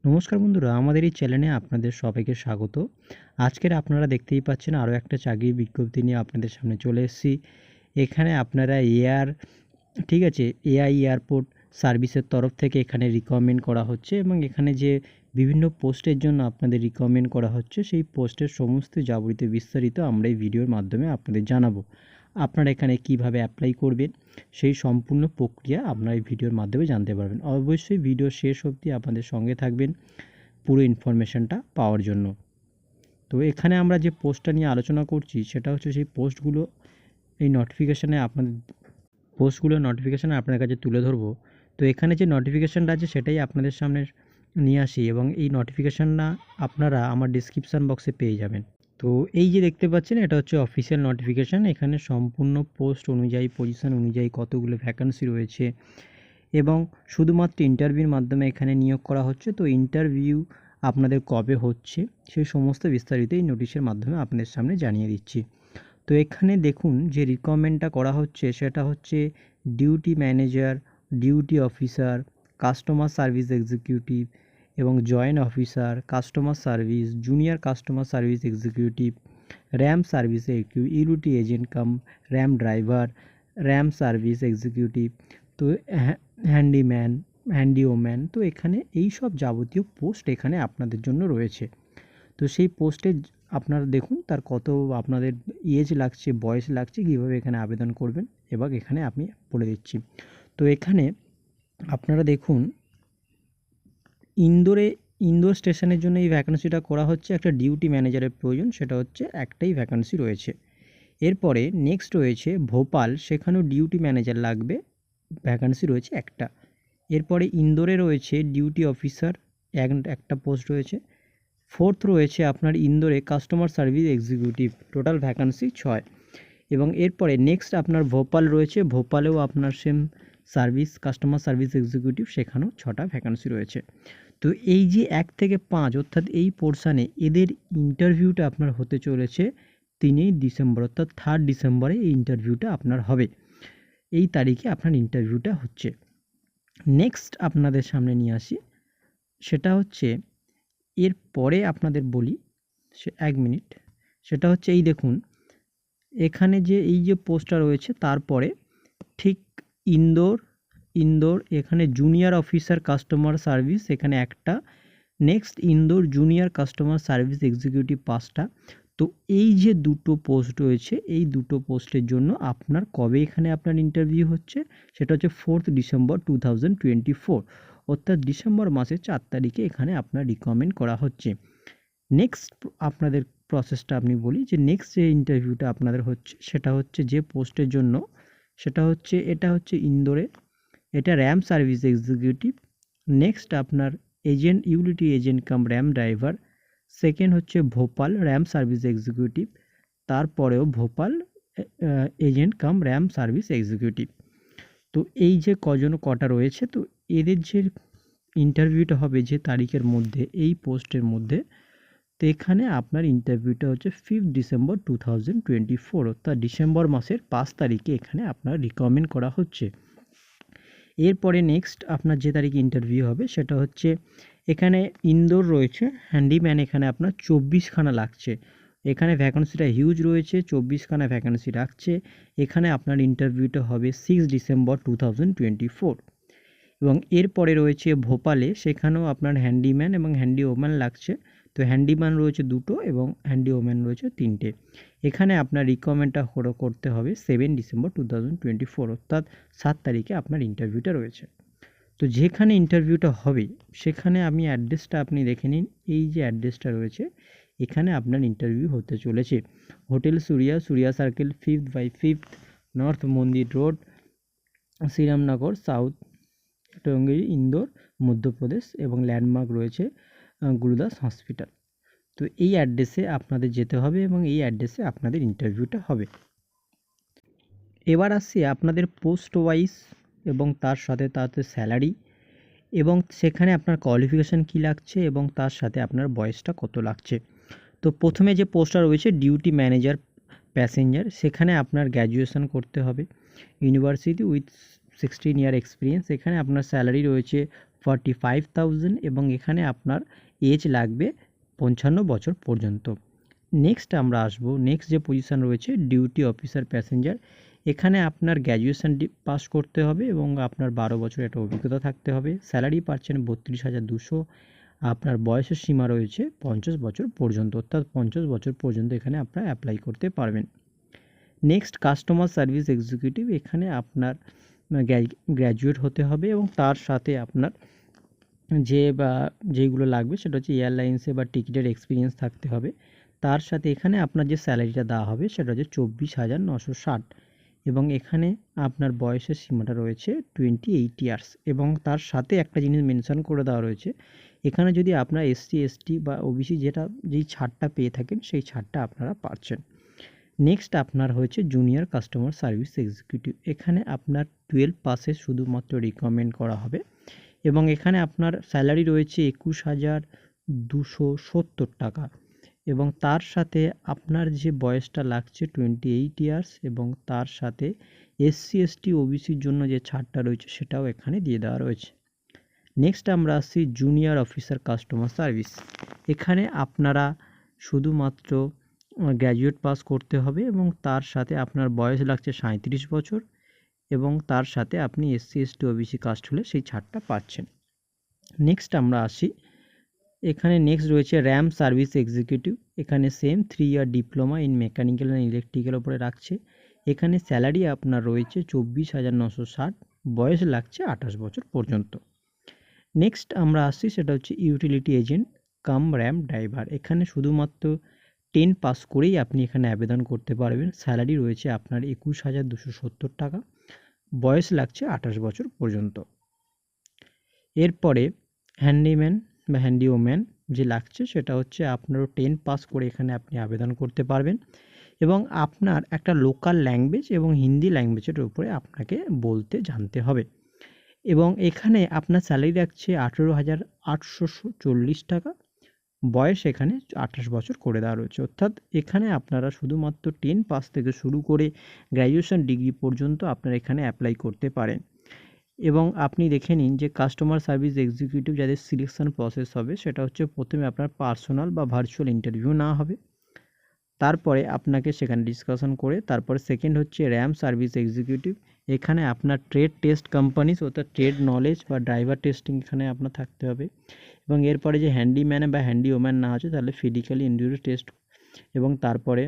নমস্কার বন্ধুরা, আমাদের এই চ্যানেলে আপনাদের সবাইকে স্বাগত। আজকের আপনারা দেখতেই পাচ্ছেন আরও একটা চাকরির বিজ্ঞপ্তি নিয়ে আপনাদের সামনে চলে এসেছি। এখানে আপনারা ঠিক আছে, এআই এয়ারপোর্ট সার্ভিসের তরফ থেকে এখানে রিকমেন্ড করা হচ্ছে এবং এখানে যে বিভিন্ন পোস্টের জন্য আপনাদের রিকমেন্ড করা হচ্ছে সেই পোস্টের সমস্ত যাবতীয় বিস্তারিত আমরা এই ভিডিওর মাধ্যমে আপনাদের জানাবো। আপনারা এখানে কিভাবে অ্যাপ্লাই করবেন সেই সম্পূর্ণ প্রক্রিয়া আপনারা এই ভিডিওর মাধ্যমে জানতে পারবেন। অবশ্যই ভিডিও শেষ অবধি আপনাদের সঙ্গে থাকবেন পুরো ইনফরমেশনটা পাওয়ার জন্য। তো এখানে আমরা যে পোস্টটা নিয়ে আলোচনা করছি সেটা হচ্ছে সেই পোস্টগুলো এই নোটিফিকেশানে আপনাদের কাছে তুলে ধরবো। তো এখানে যে নোটিফিকেশানটা আছে সেটাই আপনাদের সামনে নিয়ে আসি এবং এই নোটিফিকেশানটা আপনারা আমার ডিসক্রিপশান বক্সে পেয়ে যাবেন। তো এই যে দেখতে পাচ্ছেন এটা হচ্ছে অফিসিয়াল নোটিফিকেশান। এখানে সম্পূর্ণ পোস্ট অনুযায়ী, পজিশন অনুযায়ী কতগুলো ভ্যাকান্সি রয়েছে এবং শুধুমাত্র ইন্টারভিউর মাধ্যমে এখানে নিয়োগ করা হচ্ছে। তো ইন্টারভিউ আপনাদের কবে হচ্ছে সেই সমস্ত বিস্তারিত এই নোটিশের মাধ্যমে আপনাদের সামনে জানিয়ে দিচ্ছি। তো এখানে দেখুন যে রিকমেন্ডটা করা হচ্ছে সেটা হচ্ছে duty manager, duty officer, customer service executive এবং joint officer, customer service, junior customer service executive, ramp service executive, utility agent cum ramp driver, ramp service executive, তো হ্যান্ডিওম্যান। তো এখানে এই সব যাবতীয় পোস্ট এখানে আপনাদের জন্য রয়েছে। তো সেই পোস্টে আপনারা দেখুন তার কত আপনাদের এজ লাগছে, বয়স লাগছে, কীভাবে এখানে আবেদন করবেন এবং এখানে আমি বলে দিচ্ছি। তো এখানে আপনারা দেখুন ইন্দোর স্টেশনের জন্য এই ভ্যাকান্সিটা করা হচ্ছে। একটা ডিউটি ম্যানেজারের প্রয়োজন, সেটা হচ্ছে একটাই ভ্যাকান্সি রয়েছে। এরপরে নেক্সট রয়েছে ভোপাল, সেখানেও ডিউটি ম্যানেজার লাগবে, ভ্যাকান্সি রয়েছে একটা। এরপরে ইন্দোরে রয়েছে ডিউটি অফিসার, একটা পোস্ট রয়েছে। ফোর্থ রয়েছে আপনার ইন্দোরে customer service executive, total vacancy 6। এবং এরপরে নেক্সট আপনার ভোপাল রয়েছে, ভোপালেও আপনার same service, customer service executive, সেখানেও 6টা ভ্যাকান্সি রয়েছে। তো এই যে 1 থেকে 5 অর্থাৎ এই পোর্শানে এদের ইন্টারভিউটা আপনার হতে চলেছে 3 ডিসেম্বর, অর্থাৎ 3 ডিসেম্বরে এই ইন্টারভিউটা আপনার হবে। এই তারিখে আপনার ইন্টারভিউটা হচ্ছে। নেক্সট আপনাদের সামনে নিয়ে আসি, সেটা হচ্ছে এরপরে আপনাদের বলি, 1 মিনিট, সেটা হচ্ছে এই দেখুন এখানে যে এই যে পোস্টটা রয়েছে তারপরে ঠিক ইন্দোর এখানে জুনিয়র অফিসার কাস্টমার সার্ভিস এখানে একটা, next Indore junior customer service executive 5টা। তো এই যে দুটো পোস্ট রয়েছে এই দুটো পোস্টের জন্য আপনার কবে এখানে আপনার ইন্টারভিউ হচ্ছে সেটা হচ্ছে 4 ডিসেম্বর 2024, অর্থাৎ ডিসেম্বর মাসের 4 তারিখে এখানে আপনার রিকমেন্ড করা হচ্ছে। নেক্সট আপনাদের প্রসেসটা আপনি বলি যে নেক্সট যে ইন্টারভিউটা আপনাদের হচ্ছে সেটা হচ্ছে যে পোস্টের জন্য, সেটা হচ্ছে এটা হচ্ছে ইন্দোরে, এটা র্যাম সার্ভিস এক্সিকিউটিভ। নেক্সট আপনার utility agent cum ramp driver. Second হচ্ছে ভোপাল র্যাম সার্ভিস এক্সিকিউটিভ, তারপরেও Bhopal agent cum RAM service executive. তো এই যে কটা রয়েছে, তো এদের যে ইন্টারভিউটা হবে যে তারিখের মধ্যে এই পোস্টের মধ্যে, তো এখানে আপনার ইন্টারভিউটা হচ্ছে 5 ডিসেম্বর 2024, অর্থাৎ ডিসেম্বর মাসের 5 তারিখে এখানে আপনার রিকমেন্ড করা হচ্ছে। এরপরে নেক্সট আপনার যে তারিখে ইন্টারভিউ হবে সেটা হচ্ছে এখানে ইন্দোর রয়েছে হ্যান্ডিম্যান, এখানে আপনার 24খানা লাগছে। এখানে ভ্যাকান্সিটা হিউজ রয়েছে, 24খানা ভ্যাকান্সি রাখছে। এখানে আপনার ইন্টারভিউটা হবে 6 ডিসেম্বর 2024। এবং এরপরে রয়েছে ভোপালে, সেখানেও আপনার হ্যান্ডিম্যান এবং হ্যান্ডিওম্যান লাগছে। তো হ্যান্ডিম্যান রয়েছে 2টো এবং হ্যান্ডিওম্যান রয়েছে 3টে। এখানে আপনার রিকমেন্ডটা করতে হবে 7 ডিসেম্বর 2024, অর্থাৎ 7 তারিখে আপনার ইন্টারভিউটা রয়েছে। তো যেখানে ইন্টারভিউটা হবে সেখানে আমি অ্যাড্রেসটা আপনি দেখে নিন। এই যে অ্যাড্রেসটা রয়েছে এখানে আপনার ইন্টারভিউ হতে চলেছে। হোটেল সুরিয়া সার্কেল 5/5 নর্থ মন্দির রোড, শ্রীরামনগর সাউথ, টঙ্গী, ইন্দোর, মধ্যপ্রদেশ, এবং ল্যান্ডমার্ক রয়েছে গুরুদাস হসপিটাল। তো এই অ্যাড্রেসে আপনাদের যেতে হবে এবং এই অ্যাড্রেসে আপনাদের ইন্টারভিউটা হবে। এবার আসছি আপনাদের পোস্ট ওয়াইজ এবং তার সাথে তাতে স্যালারি এবং সেখানে আপনার কোয়ালিফিকেশান কী লাগছে এবং তার সাথে আপনার বয়সটা কত লাগছে। তো প্রথমে যে পোস্টটা রয়েছে ডিউটি ম্যানেজার প্যাসেঞ্জার, সেখানে আপনার গ্র্যাজুয়েশন করতে হবে, ইউনিভার্সিটি উইথ 16 ইয়ার এক্সপিরিয়েন্স। এখানে আপনার স্যালারি রয়েছে 45,000 এবং এখানে আপনার এজ লাগবে 55 বছর পর্যন্ত। নেক্সট আমরা আসবো, নেক্সট যে পজিশন রয়েছে ডিউটি অফিসার প্যাসেঞ্জার, এখানে আপনার গ্র্যাজুয়েশন পাস করতে হবে এবং আপনার 12 বছর একটা অভিজ্ঞতা থাকতে হবে। স্যালারি পাচ্ছেন 32,200। আপনার বয়সের সীমা রয়েছে 50 বছর পর্যন্ত, অর্থাৎ 50 বছর পর্যন্ত এখানে আপনারা অ্যাপ্লাই করতে পারবেন। নেক্সট কাস্টমার সার্ভিস এক্সিকিউটিভ, এখানে আপনার গ্র্যাজুয়েট হতে হবে এবং তার সাথে আপনার যেগুলো লাগবে সেটা হচ্ছে এয়ারলাইন্সে বা টিকিটের এক্সপিরিয়েন্স থাকতে হবে। তার সাথে এখানে আপনার যে স্যালারিটা দেওয়া হবে সেটা হচ্ছে 24,960 এবং এখানে আপনার বয়সের সীমাটা রয়েছে 28 ইয়ার্স এবং তার সাথে একটা জিনিস মেনশন করে দেওয়া রয়েছে, এখানে যদি আপনার এসসি এসটি বা ওবিসি যেই ছাড়টা পেয়ে থাকেন সেই ছাড়টা আপনারা পাচ্ছেন। নেক্সট আপনার হয়েছে জুনিয়র কাস্টমার সার্ভিস এক্সিকিউটিভ, এখানে আপনার 12 পাসে শুধুমাত্র রিকমেন্ড করা হবে এবং এখানে আপনার স্যালারি রয়েছে 21,270 টাকা এবং তার সাথে আপনার যে বয়সটা লাগছে 28 ইয়ার্স এবং তার সাথে এসসি এসটি ওবিসির জন্য যে ছাড়টা রয়েছে সেটাও এখানে দিয়ে দেওয়া রয়েছে। নেক্সট আমরা আসছি জুনিয়র অফিসার কাস্টমার সার্ভিস, এখানে আপনারা শুধুমাত্র গ্র্যাজুয়েট পাস করতে হবে এবং তার সাথে আপনার বয়স লাগছে 37 বছর এবং তার সাথে আপনি এসসি এসটি ওবিসি কাস্ট হলে সেই ছাড়টা পাচ্ছেন। নেক্সট আমরা আসি, এখানে নেক্সট রয়েছে র্যাম সার্ভিস এক্সিকিউটিভ, এখানে same 3 year diploma in mechanical and electrical উপরে রাখছে। এখানে স্যালারি আপনার রয়েছে 24,960, বয়স লাগছে 28 বছর পর্যন্ত। নেক্সট আমরা আসছি সেটা হচ্ছে utility agent cum ramp driver, এখানে শুধুমাত্র 10 পাস করেই আপনি এখানে আবেদন করতে পারবেন। স্যালারি রয়েছে আপনার 21,270 টাকা, বয়স লাগছে 28 বছর পর্যন্ত। এরপরে হ্যান্ডিম্যান বা হ্যান্ডিওম্যান যে লাগছে সেটা হচ্ছে আপনারও 10 পাস করে এখানে আপনি আবেদন করতে পারবেন এবং আপনার একটা লোকাল ল্যাঙ্গুয়েজ এবং হিন্দি ল্যাঙ্গুয়েজের উপরে আপনাকে বলতে জানতে হবে এবং এখানে আপনার স্যালারি রাখছে 18,840 টাকা, বয়স এখানে 28 বছর করে দেওয়া রয়েছে, অর্থাৎ এখানে আপনারা শুধুমাত্র 10 পাস থেকে শুরু করে গ্র্যাজুয়েশন ডিগ্রি পর্যন্ত আপনারা এখানে অ্যাপ্লাই করতে পারেন। এবং আপনি দেখে নিন যে কাস্টমার সার্ভিস এক্সিকিউটিভ যাদের সিলেকশন প্রসেস হবে সেটা হচ্ছে প্রথমে আপনার পার্সোনাল বা ভার্চুয়াল ইন্টারভিউ নেওয়া হবে, তারপরে আপনাকে সেখানে ডিসকাশন করে তারপরে সেকেন্ড হচ্ছে র্যাম সার্ভিস এক্সিকিউটিভ, এখানে আপনার ট্রেড টেস্ট কোম্পানিজ অর্থাৎ ট্রেড নলেজ বা ড্রাইভার টেস্টিং এখানে আপনার থাকতে হবে এবং এরপরে যে হ্যান্ডিম্যান বা হ্যান্ডিওম্যান না আছে তাহলে ফিজিক্যালি ইন্ডিভিজুয়াল টেস্ট এবং তারপরে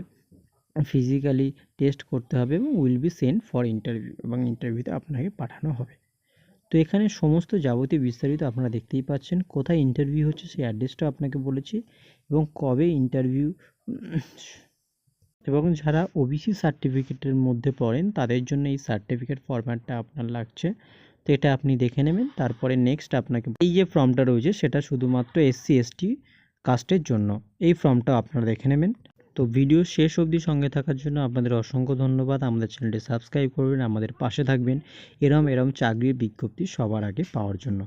ফিজিক্যালি টেস্ট করতে হবে এবং will be send for interview এবং ইন্টারভিউতে আপনাকে পাঠানো হবে। তো এখানে সমস্ত যাবতীয় বিস্তারিত আপনারা দেখতেই পাচ্ছেন, কোথায় ইন্টারভিউ হচ্ছে সেই অ্যাড্রেসটাও আপনাকে বলেছি এবং কবে ইন্টারভিউ, এবং যারা ওবিসি সার্টিফিকেটের মধ্যে পড়েন তাদের জন্য এই সার্টিফিকেট ফরম্যাটটা আপনার লাগছে, তো এটা আপনি দেখে নেবেন। তারপরে নেক্সট আপনাকে এই যে ফর্মটা রয়েছে সেটা শুধুমাত্র এসসি এসটি কাস্টের জন্য, এই ফর্মটা আপনারা দেখে নেবেন। তো ভিডিও শেষ অবধি সঙ্গে থাকার জন্য আপনাদের অসংখ্য ধন্যবাদ। আমাদের চ্যানেলটি সাবস্ক্রাইব করবেন, আমাদের পাশে থাকবেন এরম চাকরির বিজ্ঞপ্তি সবার আগে পাওয়ার জন্য।